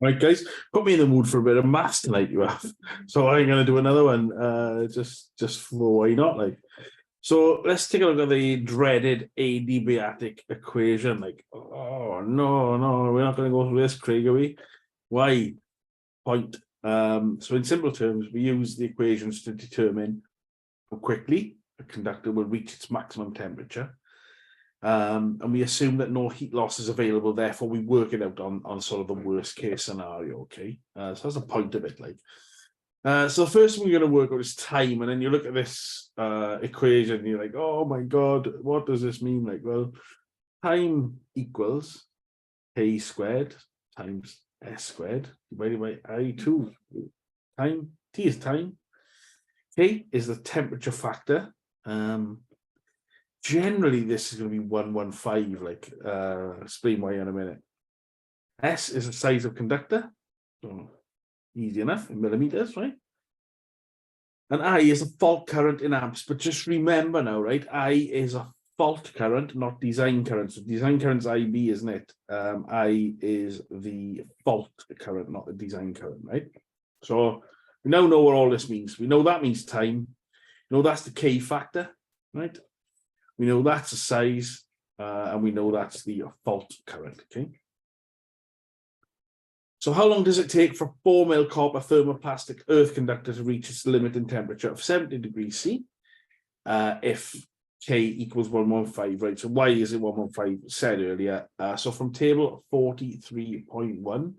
Right, guys, put me in the mood for a bit of maths tonight, you have. So I'm going to do another one, just for why not, like. So let's take a look at the dreaded adiabatic equation. Like, oh no, we're not going to go through this, Craig, are we? Why? Point. So in simple terms, we use the equations to determine how quickly a conductor will reach its maximum temperature. And we assume that no heat loss is available, therefore we work it out on sort of the worst case scenario, okay? So that's the point of it, like. So the first thing we're going to work out is time, and then you look at this equation and you're like, oh my God, what does this mean? Like, well, time equals k squared times s squared divided by I2. Time, T is time, K is the temperature factor. Generally, this is going to be 115, like, explain why in a minute. S is the size of conductor, so easy enough, in millimeters, right? And I is a fault current in amps, but just remember now, right? I is a fault current, not design current. So design current's IB, isn't it? I is the fault current, not the design current, right? So we now know what all this means. We know that means time. We know that's the K factor, right? We know that's the size, and we know that's the fault current, okay? So how long does it take for 4 mil copper thermoplastic earth conductor to reach its limit in temperature of 70 degrees C if K equals 115, right? So why is it 115? Said earlier. So from table 43.1 on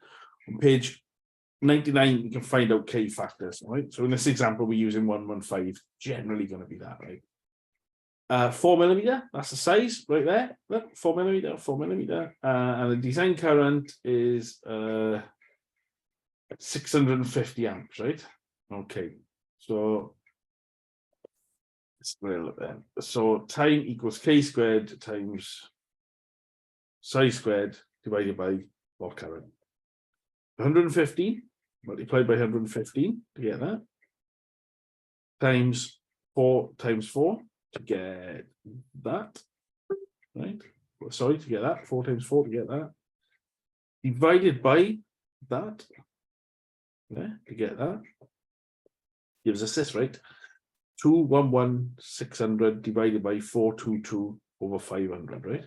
page 99, we can find out K factors, right? So in this example, we're using 115, generally going to be that, right? 4 millimeter, that's the size right there. Look, 4 millimeter, and the design current is 650 amps, right? Okay, so let's look there. So time equals K squared times size squared divided by watt current. 115 multiplied by 115 to get that, times 4 times 4 to get that, right? Sorry, to get that, 4 times 4 to get that, divided by that, yeah, to get that, gives us this, right? 211,600 divided by 422 over 500, right?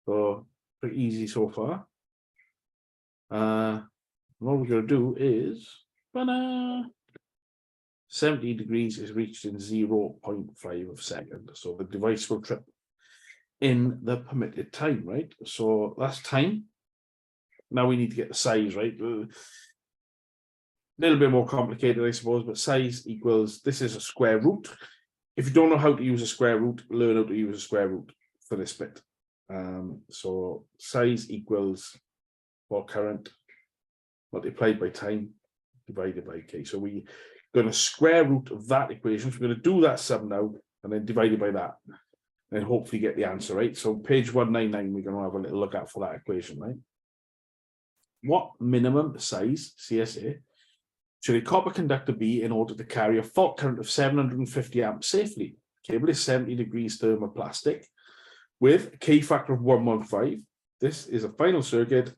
So pretty easy so far. What we're going to do is 70 degrees is reached in 0.5 of a second. So the device will trip in the permitted time, right? So that's time. Now we need to get the size, right? A little bit more complicated, I suppose, but size equals, this is a square root. If you don't know how to use a square root, learn how to use a square root for this bit. So size equals watt current multiplied by time divided by K. So we're going to square root of that equation. So we're going to do that sum now and then divide it by that. And hopefully get the answer, right? So page 199, we're going to have a little look at for that equation, right? What minimum size, CSA, should a copper conductor be in order to carry a fault current of 750 amps safely? Cable is 70 degrees thermoplastic with a K factor of 115. This is a final circuit.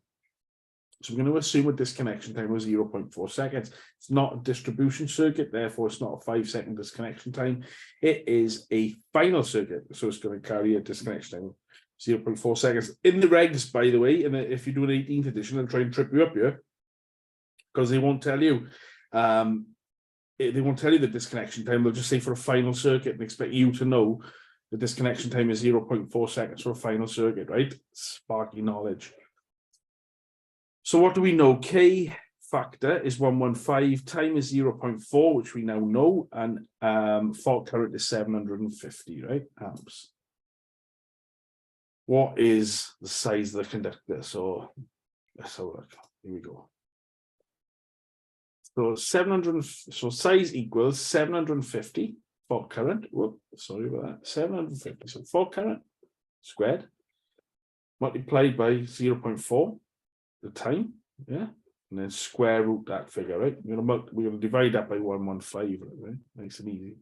So we're going to assume a disconnection time of 0.4 seconds. It's not a distribution circuit, therefore it's not a 5-second disconnection time. It is a final circuit, so it's going to carry a disconnection time of 0.4 seconds. In the regs, by the way, and if you do an 18th edition, they'll try and trip you up here, because they won't tell you. They won't tell you the disconnection time. They'll just say for a final circuit and expect you to know the disconnection time is 0.4 seconds for a final circuit, right? Sparky knowledge. So what do we know? K factor is 115, time is 0.4, which we now know, and fault current is 750, right? Amps. What is the size of the conductor? So let's have a look. Here we go. So size equals 750 fault current. Whoop, sorry about that. 750. So fault current squared multiplied by 0.4. The time, yeah, and then square root that figure, right? We're gonna divide that by 115, right? Nice and easy.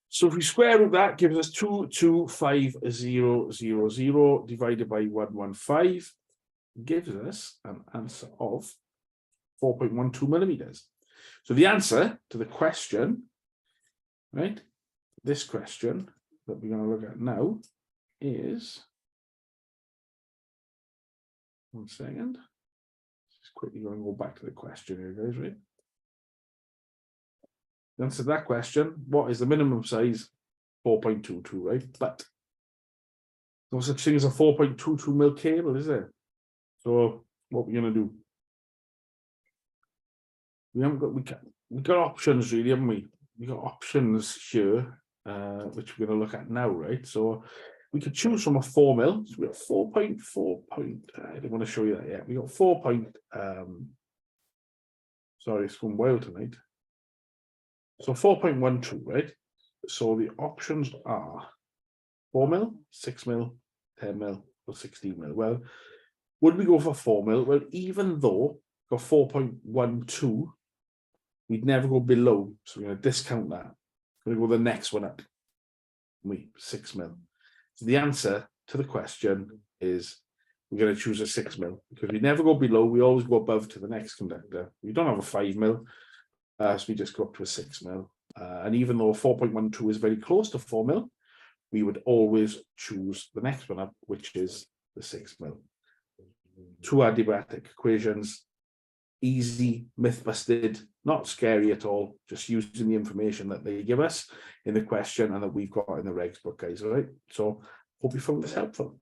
So if we square root that, gives us 225,000 divided by 115. gives us an answer of 4.12 millimeters. So the answer to the question, right, this question that we're going to look at now is, one second, just quickly going to go back to the question here, guys, right? The answer to that question, what is the minimum size? 4.22, right? But no such thing as a 4.22 mil cable, is there? So what we're going to do? We got options, really, haven't we? We got options here, which we're going to look at now, right? So we could choose from a 4 mil. So we got 4.4 point. I didn't want to show you that yet. We got 4 point. Sorry, it's going wild tonight. So 4.12, right? So the options are 4 mil, 6 mil, 10 mil, or 16 mil. Well, would we go for 4 mil? Well, even though we got 4.12, we'd never go below. So we're going to discount that. We're going to go the next one up. 6 mil. So the answer to the question is we're going to choose a 6 mil because we never go below. We always go above to the next conductor. We don't have a 5 mil. So we just go up to a 6 mil. And even though 4.12 is very close to 4 mil, we would always choose the next one up, which is the 6 mil. Two adiabatic equations, easy, myth busted, not scary at all, just using the information that they give us in the question and that we've got in the regs book, guys. All right. So hope you found this helpful.